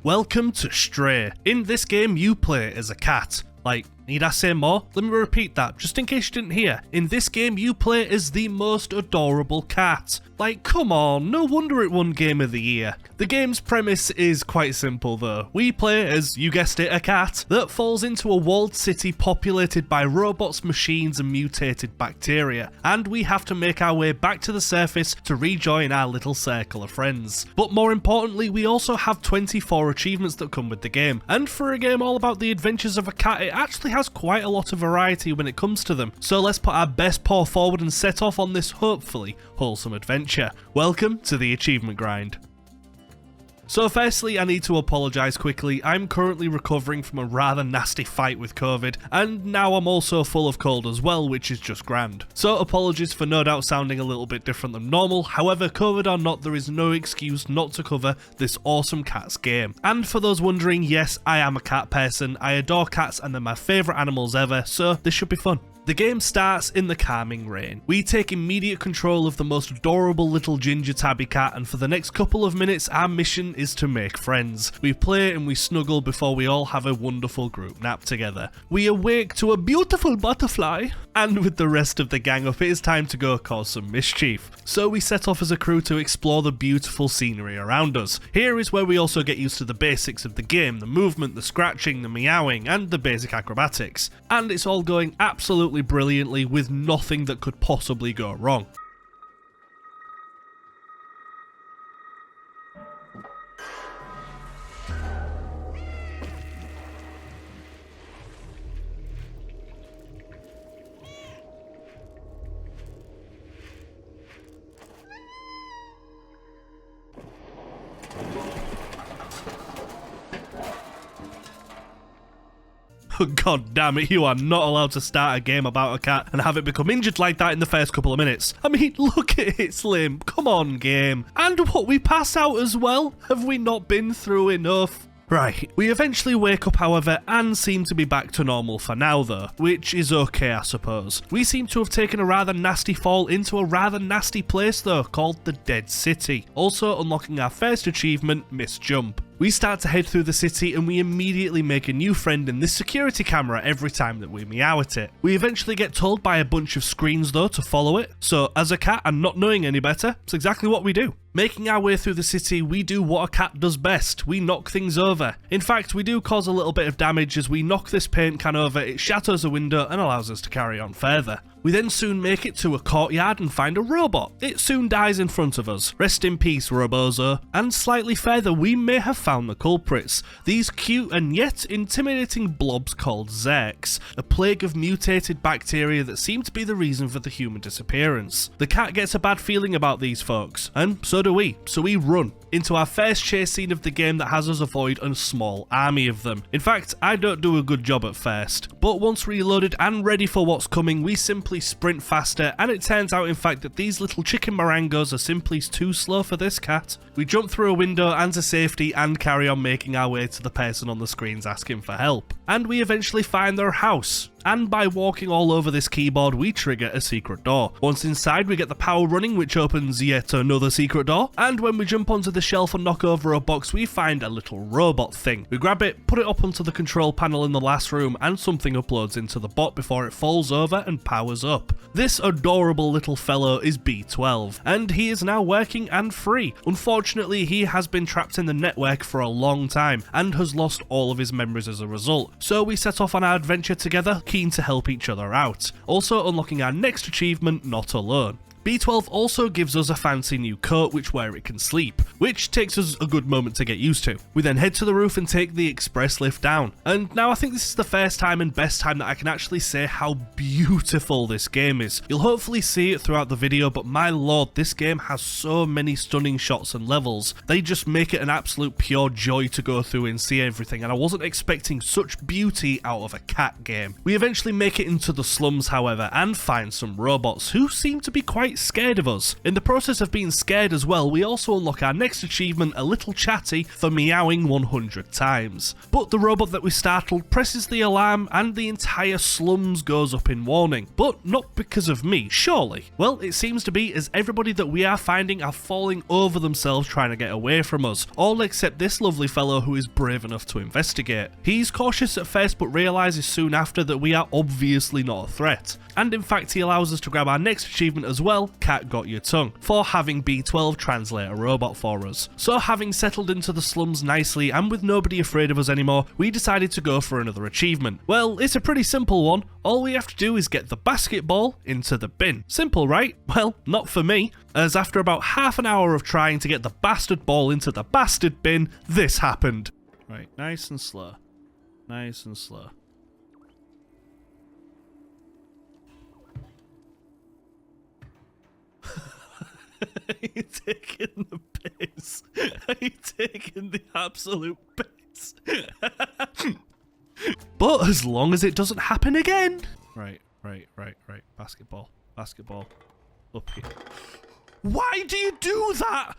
Welcome to Stray. In this game you play as a cat. Like, need I say more? Let me repeat that, just in case you didn't hear. In this game you play as the most adorable cat. Like, come on, no wonder it won Game of the Year. The game's premise is quite simple though. We play as, you guessed it, a cat that falls into a walled city populated by robots, machines and mutated bacteria, and we have to make our way back to the surface to rejoin our little circle of friends. But more importantly, we also have 24 achievements that come with the game, and for a game all about the adventures of a cat, it actually has quite a lot of variety when it comes to them. So let's put our best paw forward and set off on this hopefully wholesome adventure. Welcome to the achievement grind. So firstly, I need to apologise quickly. I'm currently recovering from a rather nasty fight with COVID, and now I'm also full of cold as well, which is just grand. So apologies for no doubt sounding a little bit different than normal. However, COVID or not, there is no excuse not to cover this awesome cats game. And for those wondering, yes, I am a cat person. I adore cats and they're my favourite animals ever, so this should be fun. The game starts in the calming rain. We take immediate control of the most adorable little ginger tabby cat, and for the next couple of minutes our mission is to make friends. We play and we snuggle before we all have a wonderful group nap together. We awake to a beautiful butterfly, and with the rest of the gang up it is time to go cause some mischief. So we set off as a crew to explore the beautiful scenery around us. Here is where we also get used to the basics of the game, the movement, the scratching, the meowing and the basic acrobatics. And it's all going absolutely brilliantly with nothing that could possibly go wrong. God damn it, you are not allowed to start a game about a cat and have it become injured like that in the first couple of minutes. I mean, look at its limb. Come on, game. And what, we pass out as well? Have we not been through enough? Right, we eventually wake up however and seem to be back to normal for now though, which is okay I suppose. We seem to have taken a rather nasty fall into a rather nasty place though, called the Dead City, also unlocking our first achievement, Miss Jump. We start to head through the city and we immediately make a new friend in this security camera every time that we meow at it. We eventually get told by a bunch of screens though to follow it, so as a cat and not knowing any better, it's exactly what we do. Making our way through the city, we do what a cat does best, we knock things over. In fact, we do cause a little bit of damage as we knock this paint can over, it shatters a window and allows us to carry on further. We then soon make it to a courtyard and find a robot. It soon dies in front of us. Rest in peace, Robozo. And slightly further, we may have found the culprits. These cute and yet intimidating blobs called Zerks, a plague of mutated bacteria that seem to be the reason for the human disappearance. The cat gets a bad feeling about these folks, and so do we. So we run into our first chase scene of the game that has us avoid a small army of them. In fact, I don't do a good job at first, but once reloaded and ready for what's coming, we simply sprint faster, and it turns out in fact that these little chicken marangos are simply too slow for this cat. We jump through a window and to safety and carry on making our way to the person on the screens asking for help. And we eventually find their house. And by walking all over this keyboard, we trigger a secret door. Once inside, we get the power running, which opens yet another secret door. And when we jump onto the shelf and knock over a box, we find a little robot thing. We grab it, put it up onto the control panel in the last room, and something uploads into the bot before it falls over and powers up. This adorable little fellow is B12, and he is now working and free. Unfortunately, he has been trapped in the network for a long time, and has lost all of his memories as a result. So we set off on our adventure together, keen to help each other out. Also unlocking our next achievement, Not Alone. B12 also gives us a fancy new coat where it can sleep, which takes us a good moment to get used to. We then head to the roof and take the express lift down. And now I think this is the first time and best time that I can actually say how beautiful this game is. You'll hopefully see it throughout the video, but my lord, this game has so many stunning shots and levels. They just make it an absolute pure joy to go through and see everything, and I wasn't expecting such beauty out of a cat game. We eventually make it into the slums however, and find some robots who seem to be quite quite scared of us. In the process of being scared as well, we also unlock our next achievement, a little chatty, for meowing 100 times. But the robot that we startled presses the alarm and the entire slums goes up in warning. But not because of me, surely. Well, it seems to be as everybody that we are finding are falling over themselves trying to get away from us, all except this lovely fellow who is brave enough to investigate. He's cautious at first but realises soon after that we are obviously not a threat. And in fact he allows us to grab our next achievement as well, Cat Got Your Tongue, for having B12 translate a robot for us. So having settled into the slums nicely and with nobody afraid of us anymore, we decided to go for another achievement. Well, it's a pretty simple one. All we have to do is get the basketball into the bin. Simple, right? Well, not for me, as after about half an hour of trying to get the bastard ball into the bastard bin, this happened. Right, nice and slow. Nice and slow. Are you taking the piss? Are you taking the absolute piss? But as long as it doesn't happen again. Right. Basketball. Up here. Why do you do that?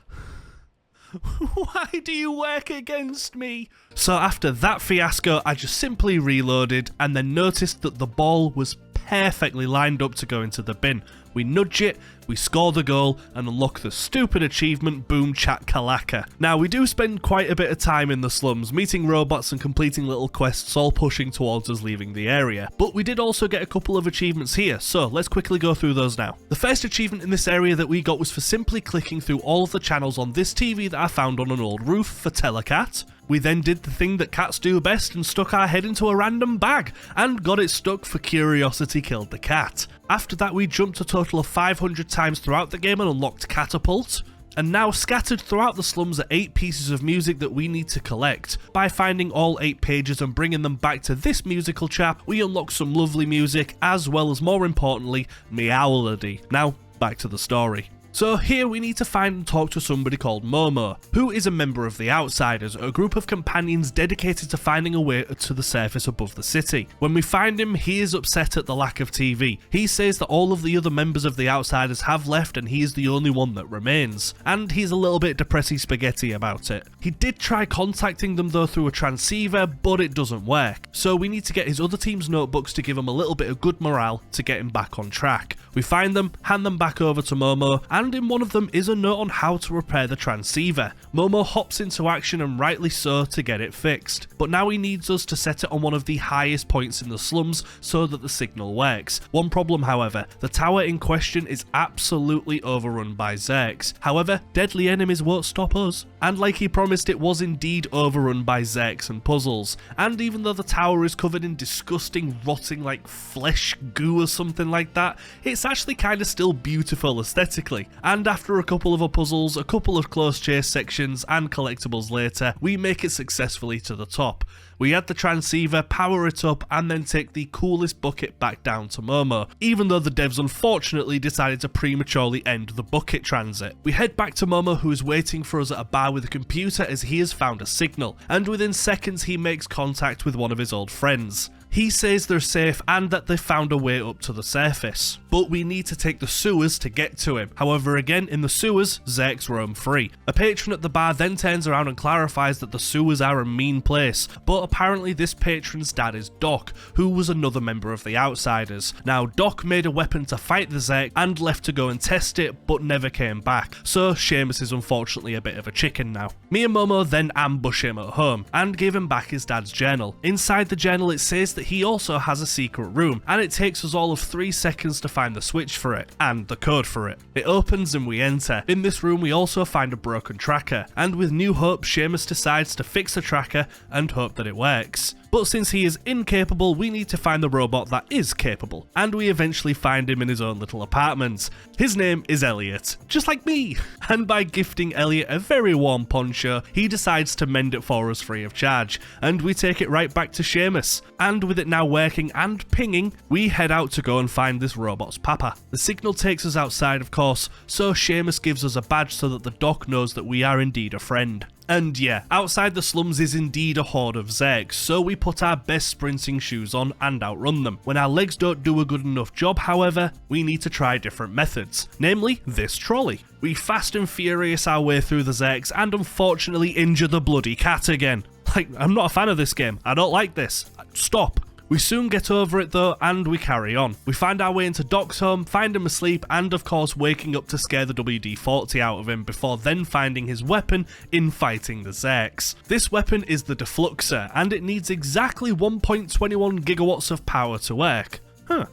Why do you work against me? So after that fiasco, I just simply reloaded and then noticed that the ball was perfectly lined up to go into the bin. We nudge it, we score the goal, and unlock the stupid achievement Boom Chat Kalaka. Now, we do spend quite a bit of time in the slums, meeting robots and completing little quests, all pushing towards us leaving the area. But we did also get a couple of achievements here, so let's quickly go through those now. The first achievement in this area that we got was for simply clicking through all of the channels on this TV that I found on an old roof for Telecat. We then did the thing that cats do best and stuck our head into a random bag, and got it stuck for Curiosity Killed the Cat. After that we jumped a total of 500 times throughout the game and unlocked Catapult. And now scattered throughout the slums are 8 pieces of music that we need to collect. By finding all 8 pages and bringing them back to this musical chap, we unlock some lovely music as well as, more importantly, Meowlody. Now, back to the story. So here we need to find and talk to somebody called Momo, who is a member of the Outsiders, a group of companions dedicated to finding a way to the surface above the city. When we find him, he is upset at the lack of TV. He says that all of the other members of the Outsiders have left and he is the only one that remains. And he's a little bit depressy spaghetti about it. He did try contacting them though through a transceiver, but it doesn't work. So we need to get his other team's notebooks to give him a little bit of good morale to get him back on track. We find them, hand them back over to Momo, and in one of them is a note on how to repair the transceiver. Momo hops into action, and rightly so, to get it fixed. But now he needs us to set it on one of the highest points in the slums so that the signal works. One problem however, the tower in question is absolutely overrun by Zerks. However, deadly enemies won't stop us. And like he promised, it was indeed overrun by Zerks and puzzles. And even though the tower is covered in disgusting, rotting like flesh goo or something like that, it's actually kind of still beautiful aesthetically. And after a couple of puzzles, a couple of close chase sections and collectibles later, we make it successfully to the top. We add the transceiver, power it up, and then take the coolest bucket back down to Momo, even though the devs unfortunately decided to prematurely end the bucket transit. We head back to Momo, who is waiting for us at a bar with a computer as he has found a signal, and within seconds he makes contact with one of his old friends. He says they're safe and that they've found a way up to the surface, but we need to take the sewers to get to him. However, again, in the sewers, Zerks roam free. A patron at the bar then turns around and clarifies that the sewers are a mean place, but apparently this patron's dad is Doc, who was another member of the Outsiders. Now, Doc made a weapon to fight the Zerk and left to go and test it, but never came back, so Seamus is unfortunately a bit of a chicken now. Me and Momo then ambush him at home, and give him back his dad's journal. Inside the journal it says that he also has a secret room, and it takes us all of 3 seconds to find the switch for it, and the code for it. It opens and we enter. In this room we also find a broken tracker, and with new hope Seamus decides to fix the tracker and hope that it works. But since he is incapable, we need to find the robot that is capable, and we eventually find him in his own little apartment. His name is Elliot, just like me, and by gifting Elliot a very warm poncho, he decides to mend it for us free of charge, and we take it right back to Seamus. And with it now working and pinging, we head out to go and find this robot's papa. The signal takes us outside, of course, so Seamus gives us a badge so that the doc knows that we are indeed a friend. And yeah, outside the slums is indeed a horde of Zergs, so we put our best sprinting shoes on and outrun them. When our legs don't do a good enough job, however, we need to try different methods, namely this trolley. We fast and furious our way through the Zergs and unfortunately injure the bloody cat again. Like, I'm not a fan of this game. I don't like this. Stop. We soon get over it though, and we carry on. We find our way into Doc's home, find him asleep, and of course waking up to scare the WD-40 out of him before then finding his weapon in fighting the Zergs. This weapon is the Defluxer, and it needs exactly 1.21 gigawatts of power to work.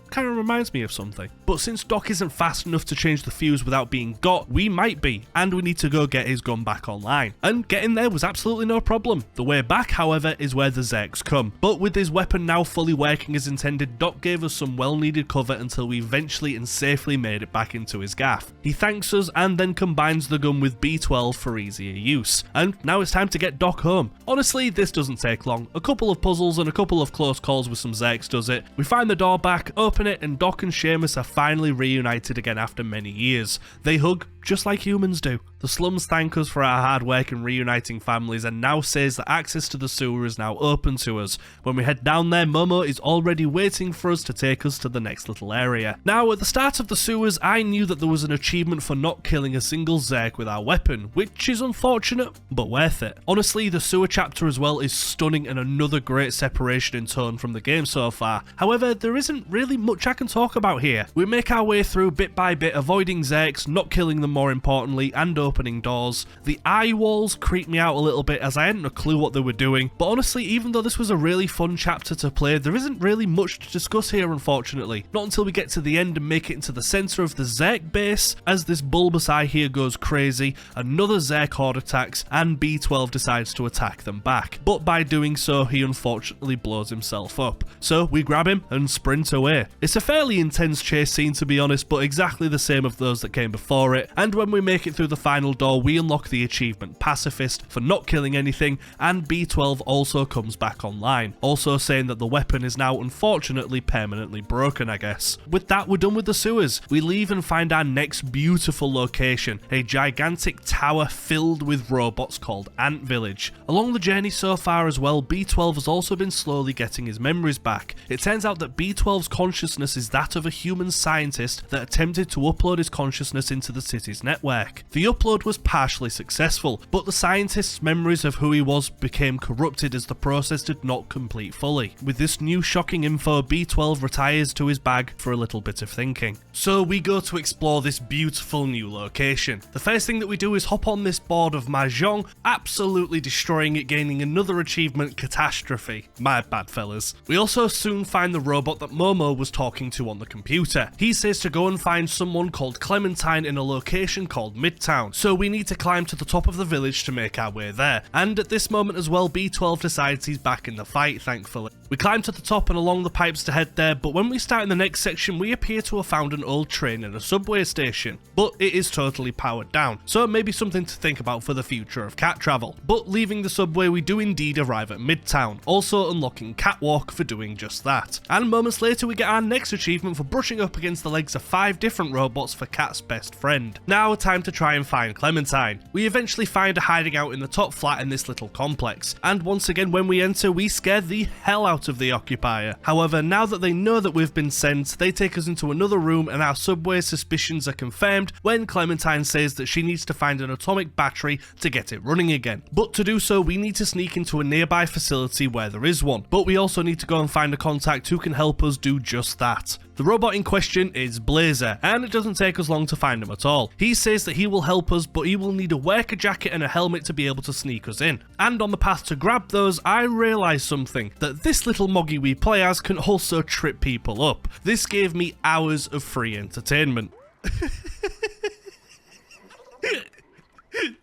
Kind of reminds me of something. But since Doc isn't fast enough to change the fuse without being got, we might be, and we need to go get his gun back online. And getting there was absolutely no problem. The way back, however, is where the Zergs come. But with his weapon now fully working as intended, Doc gave us some well-needed cover until we eventually and safely made it back into his gaff. He thanks us and then combines the gun with B12 for easier use. And now it's time to get Doc home. Honestly, this doesn't take long. A couple of puzzles and a couple of close calls with some Zergs does it. We find the door back, open it, and Doc and Seamus are finally reunited again after many years. They hug, just like humans do. The slums thank us for our hard work in reuniting families and now says that access to the sewer is now open to us. When we head down there, Momo is already waiting for us to take us to the next little area. Now, at the start of the sewers, I knew that there was an achievement for not killing a single Zerg with our weapon, which is unfortunate, but worth it. Honestly, the sewer chapter as well is stunning and another great separation in tone from the game so far. However, there isn't really much I can talk about here. We make our way through bit by bit, avoiding Zergs, not killing them more importantly, and opening doors. The eye walls creeped me out a little bit as I hadn't a clue what they were doing, but honestly, even though this was a really fun chapter to play, there isn't really much to discuss here unfortunately. Not until we get to the end and make it into the centre of the Zerg base, as this bulbous eye here goes crazy, another Zerg horde attacks, and B12 decides to attack them back. But by doing so, he unfortunately blows himself up. So we grab him and sprint away. It's a fairly intense chase scene to be honest, but exactly the same of those that came before it, and when we make it through the final door, we unlock the achievement Pacifist for not killing anything, and B12 also comes back online, also saying that the weapon is now unfortunately permanently broken, I guess. With that, we're done with the sewers. We leave and find our next beautiful location, a gigantic tower filled with robots called Ant Village. Along the journey so far as well, B12 has also been slowly getting his memories back. It turns out that B12's consciousness is that of a human scientist that attempted to upload his consciousness into the city's network. The upload was partially successful, but the scientist's memories of who he was became corrupted as the process did not complete fully. With this new shocking info, B12 retires to his bag for a little bit of thinking. So we go to explore this beautiful new location. The first thing that we do is hop on this board of Mahjong, absolutely destroying it, gaining another achievement, Catastrophe. My bad, fellas. We also soon find the robot that Momo was talking to on the computer. He says to go and find someone called Clementine in a location called Midtown, so we need to climb to the top of the village to make our way there. And at this moment as well, B12 decides he's back in the fight, thankfully. We climb to the top and along the pipes to head there, but when we start in the next section, we appear to have found an old train in a subway station, but it is totally powered down, so maybe something to think about for the future of cat travel. But leaving the subway, we do indeed arrive at Midtown, also unlocking Catwalk for doing just that. And moments later, we get our next achievement for brushing up against the legs of 5 different robots for Cat's best friend. Now time to try and find Clementine. We eventually find her hiding out in the top flat in this little complex, and once again when we enter, we scare the hell out of the occupier. However, now that they know that we've been sent, they take us into another room and our subway suspicions are confirmed when Clementine says that she needs to find an atomic battery to get it running again. But to do so, we need to sneak into a nearby facility where there is one, but we also need to go and find a contact who can help us do just that. The robot in question is Blazer, and it doesn't take us long to find him at all. He says that he will help us, but he will need a worker jacket and a helmet to be able to sneak us in. And on the path to grab those, I realise something, that this little moggy we play as can also trip people up. This gave me hours of free entertainment.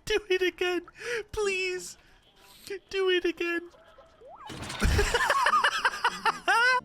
Do it again, please. Do it again.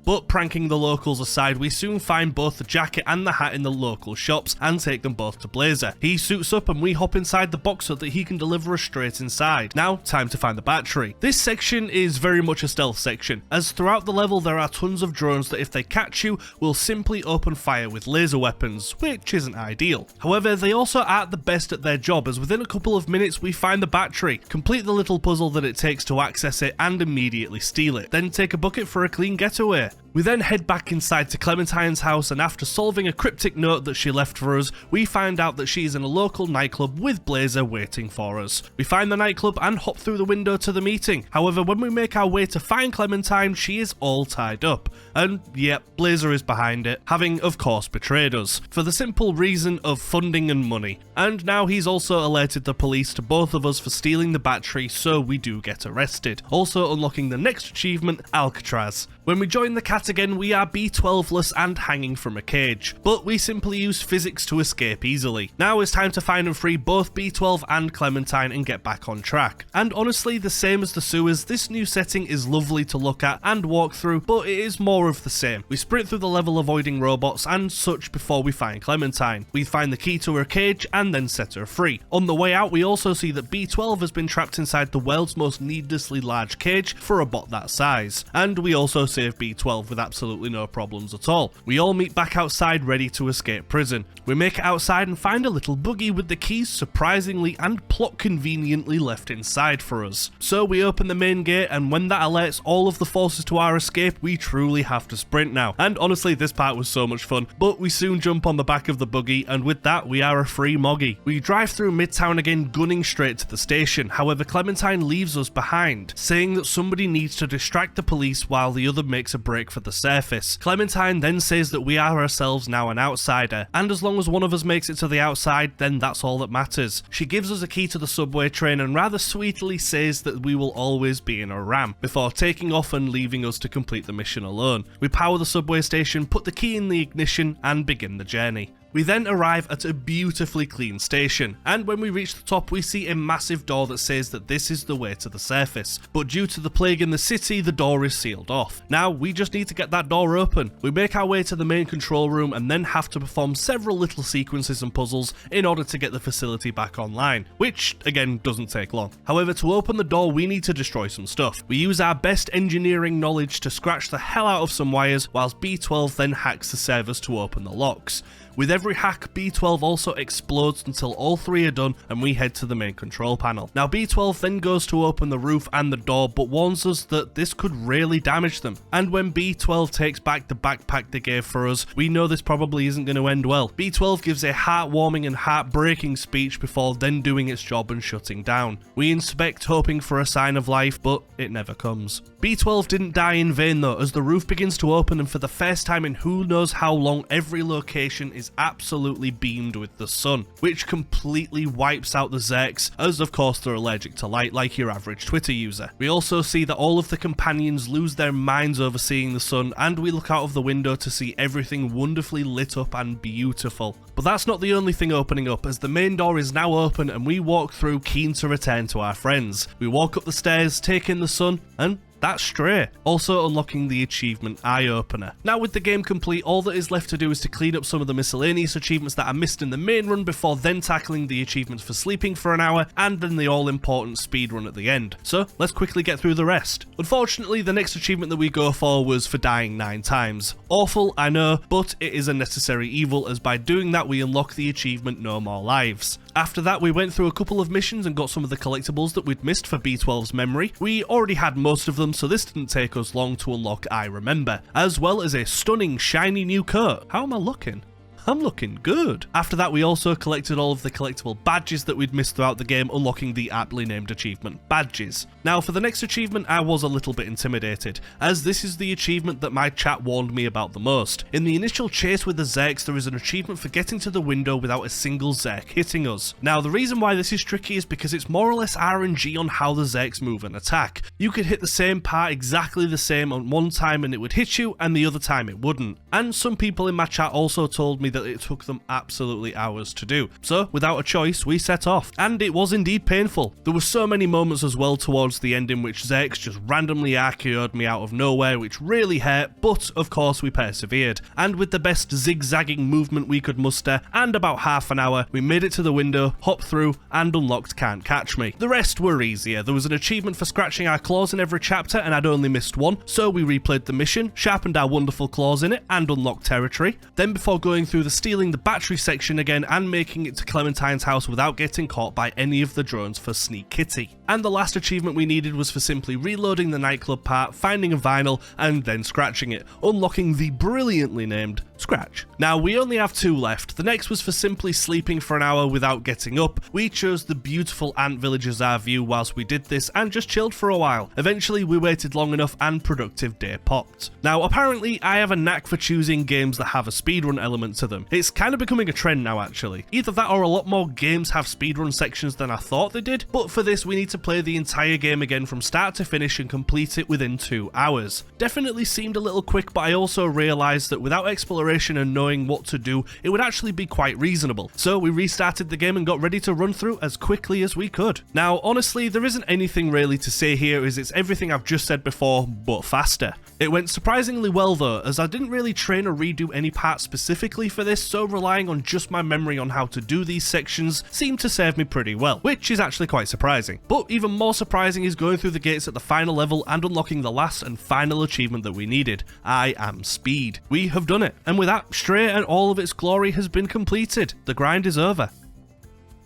But pranking the locals aside, we soon find both the jacket and the hat in the local shops and take them both to Blazer. He suits up and we hop inside the box so that he can deliver us straight inside. Now, time to find the battery. This section is very much a stealth section, as throughout the level there are tons of drones that if they catch you will simply open fire with laser weapons, which isn't ideal. However, they also aren't the best at their job, as within a couple of minutes we find the battery, complete the little puzzle that it takes to access it and immediately steal it, then take a bucket for a clean getaway. We then head back inside to Clementine's house, and after solving a cryptic note that she left for us, we find out that she's in a local nightclub with Blazer waiting for us. We find the nightclub and hop through the window to the meeting. However, when we make our way to find Clementine, she is all tied up. And yep, Blazer is behind it, having of course betrayed us, for the simple reason of funding and money. And now he's also alerted the police to both of us for stealing the battery, so we do get arrested. Also unlocking the next achievement, Alcatraz. When we join the cat again, we are B12-less and hanging from a cage, but we simply use physics to escape easily. Now it's time to find and free both B12 and Clementine and get back on track. And honestly, the same as the sewers, this new setting is lovely to look at and walk through, but it is more of the same. We sprint through the level avoiding robots and such before we find Clementine. We find the key to her cage and then set her free. On the way out, we also see that B12 has been trapped inside the world's most needlessly large cage for a bot that size. And we also save B12 with absolutely no problems at all. We all meet back outside ready to escape prison. We make it outside and find a little buggy with the keys surprisingly and plot conveniently left inside for us. So we open the main gate, and when that alerts all of the forces to our escape, we truly have to sprint now. And honestly, this part was so much fun, but we soon jump on the back of the buggy, and with that we are a free moggy. We drive through Midtown again, gunning straight to the station. However, Clementine leaves us behind, saying that somebody needs to distract the police while the other makes a break for the surface. Clementine then says that we are ourselves now an outsider, and as long as one of us makes it to the outside, then that's all that matters. She gives us a key to the subway train and rather sweetly says that we will always be in a ram, before taking off and leaving us to complete the mission alone. We power the subway station, put the key in the ignition, and begin the journey. We then arrive at a beautifully clean station, and when we reach the top we see a massive door that says that this is the way to the surface, but due to the plague in the city the door is sealed off. Now we just need to get that door open. We make our way to the main control room and then have to perform several little sequences and puzzles in order to get the facility back online, which again doesn't take long. However, to open the door we need to destroy some stuff. We use our best engineering knowledge to scratch the hell out of some wires, whilst B12 then hacks the servers to open the locks. With every hack, B12 also explodes until all three are done and we head to the main control panel. Now B12 then goes to open the roof and the door, but warns us that this could really damage them. And when B12 takes back the backpack they gave for us, we know this probably isn't going to end well. B12 gives a heartwarming and heartbreaking speech before then doing its job and shutting down. We inspect hoping for a sign of life, but it never comes. B12 didn't die in vain though, as the roof begins to open and for the first time in who knows how long every location is absolutely beamed with the sun, which completely wipes out the Zerks, as of course they're allergic to light like your average Twitter user. We also see that all of the companions lose their minds over seeing the sun, and we look out of the window to see everything wonderfully lit up and beautiful. But that's not the only thing opening up, as the main door is now open and we walk through keen to return to our friends. We walk up the stairs, take in the sun, and that's Stray, also unlocking the achievement Eye Opener. Now with the game complete, all that is left to do is to clean up some of the miscellaneous achievements that are missed in the main run before then tackling the achievements for sleeping for an hour and then the all-important speedrun at the end. So let's quickly get through the rest. Unfortunately, the next achievement that we go for was for dying 9 times. Awful, I know, but it is a necessary evil, as by doing that we unlock the achievement No More Lives. After that, we went through a couple of missions and got some of the collectibles that we'd missed for B12's memory. We already had most of them, so this didn't take us long to unlock I Remember, as well as a stunning shiny new coat. How am I looking? I'm looking good. After that, we also collected all of the collectible badges that we'd missed throughout the game, unlocking the aptly named achievement Badges. Now for the next achievement, I was a little bit intimidated, as this is the achievement that my chat warned me about the most. In the initial chase with the Zerks, there is an achievement for getting to the window without a single Zerk hitting us. Now the reason why this is tricky is because it's more or less RNG on how the Zerks move and attack. You could hit the same part exactly the same on one time and it would hit you, and the other time it wouldn't. And some people in my chat also told me that it took them absolutely hours to do. So without a choice, we set off. And it was indeed painful. There were so many moments as well towards the end in which Zex just randomly RKO'd me out of nowhere, which really hurt, but of course we persevered. And with the best zigzagging movement we could muster, and about half an hour, we made it to the window, hopped through, and unlocked Can't Catch Me. The rest were easier. There was an achievement for scratching our claws in every chapter, and I'd only missed one, so we replayed the mission, sharpened our wonderful claws in it, and unlocked territory. Then before going through the stealing the battery section again and making it to Clementine's house without getting caught by any of the drones for Sneak Kitty. And the last achievement we needed was for simply reloading the nightclub part, finding a vinyl, and then scratching it, unlocking the brilliantly named Scratch. Now we only have 2 left. The next was for simply sleeping for an hour without getting up. We chose the beautiful ant village as our view whilst we did this and just chilled for a while. Eventually we waited long enough and productive day popped. Now apparently I have a knack for choosing games that have a speedrun element to them. It's kind of becoming a trend now actually. Either that or a lot more games have speedrun sections than I thought they did, but for this we need to play the entire game again from start to finish and complete it within 2 hours. Definitely seemed a little quick, but I also realised that without exploration and knowing what to do, it would actually be quite reasonable. So we restarted the game and got ready to run through as quickly as we could. Now honestly there isn't anything really to say here, as it's everything I've just said before but faster. It went surprisingly well though, as I didn't really train or redo any parts specifically for this, so relying on just my memory on how to do these sections seemed to serve me pretty well, which is actually quite surprising. But even more surprising is going through the gates at the final level and unlocking the last and final achievement that we needed. I am Speed. We have done it, and with that, Stray and all of its glory has been completed. The grind is over.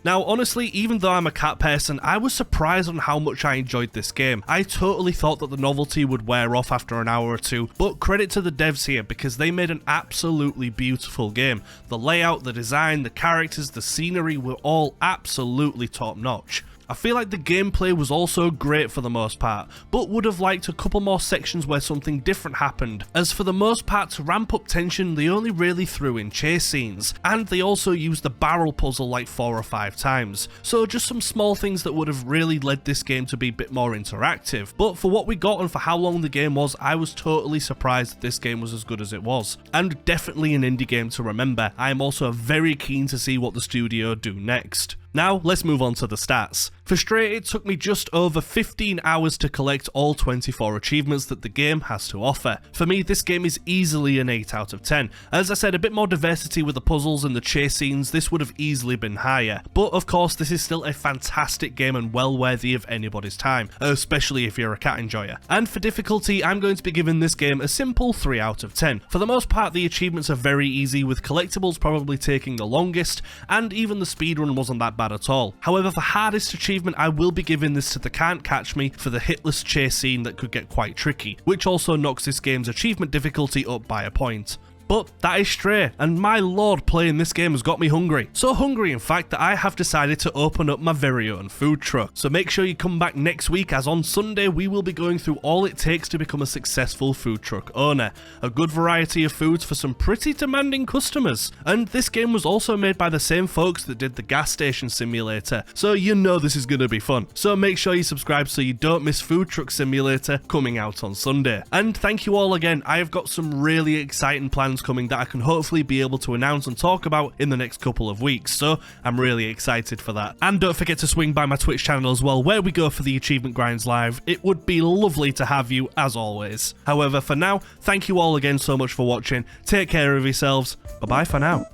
Now honestly, even though I'm a cat person, I was surprised on how much I enjoyed this game. I totally thought that the novelty would wear off after an hour or two, but credit to the devs here because they made an absolutely beautiful game. The layout, the design, the characters, the scenery were all absolutely top notch. I feel like the gameplay was also great for the most part, but would have liked a couple more sections where something different happened, as for the most part to ramp up tension they only really threw in chase scenes, and they also used the barrel puzzle like 4 or 5 times, so just some small things that would have really led this game to be a bit more interactive. But for what we got and for how long the game was, I was totally surprised that this game was as good as it was, and definitely an indie game to remember. I am also very keen to see what the studio do next. Now, let's move on to the stats. For Stray, it took me just over 15 hours to collect all 24 achievements that the game has to offer. For me, this game is easily an 8 out of 10. As I said, a bit more diversity with the puzzles and the chase scenes, this would have easily been higher. But of course, this is still a fantastic game and well worthy of anybody's time, especially if you're a cat enjoyer. And for difficulty, I'm going to be giving this game a simple 3 out of 10. For the most part, the achievements are very easy, with collectibles probably taking the longest, and even the speedrun wasn't that bad at all. However, for hardest achievement, I will be giving this to the Can't Catch Me for the hitless chase scene that could get quite tricky, which also knocks this game's achievement difficulty up by a point. But that is Stray, and my lord, playing this game has got me hungry. So hungry in fact that I have decided to open up my very own food truck. So make sure you come back next week, as on Sunday we will be going through all it takes to become a successful food truck owner. A good variety of foods for some pretty demanding customers. And this game was also made by the same folks that did the gas station simulator, so you know this is going to be fun. So make sure you subscribe so you don't miss Food Truck Simulator coming out on Sunday. And thank you all again. I have got some really exciting plans coming that I can hopefully be able to announce and talk about in the next couple of weeks, so I'm really excited for that. And don't forget to swing by my Twitch channel as well, where we go for the achievement grinds live. It would be lovely to have you as always. However, for now, thank you all again so much for watching. Take care of yourselves. Bye bye for now.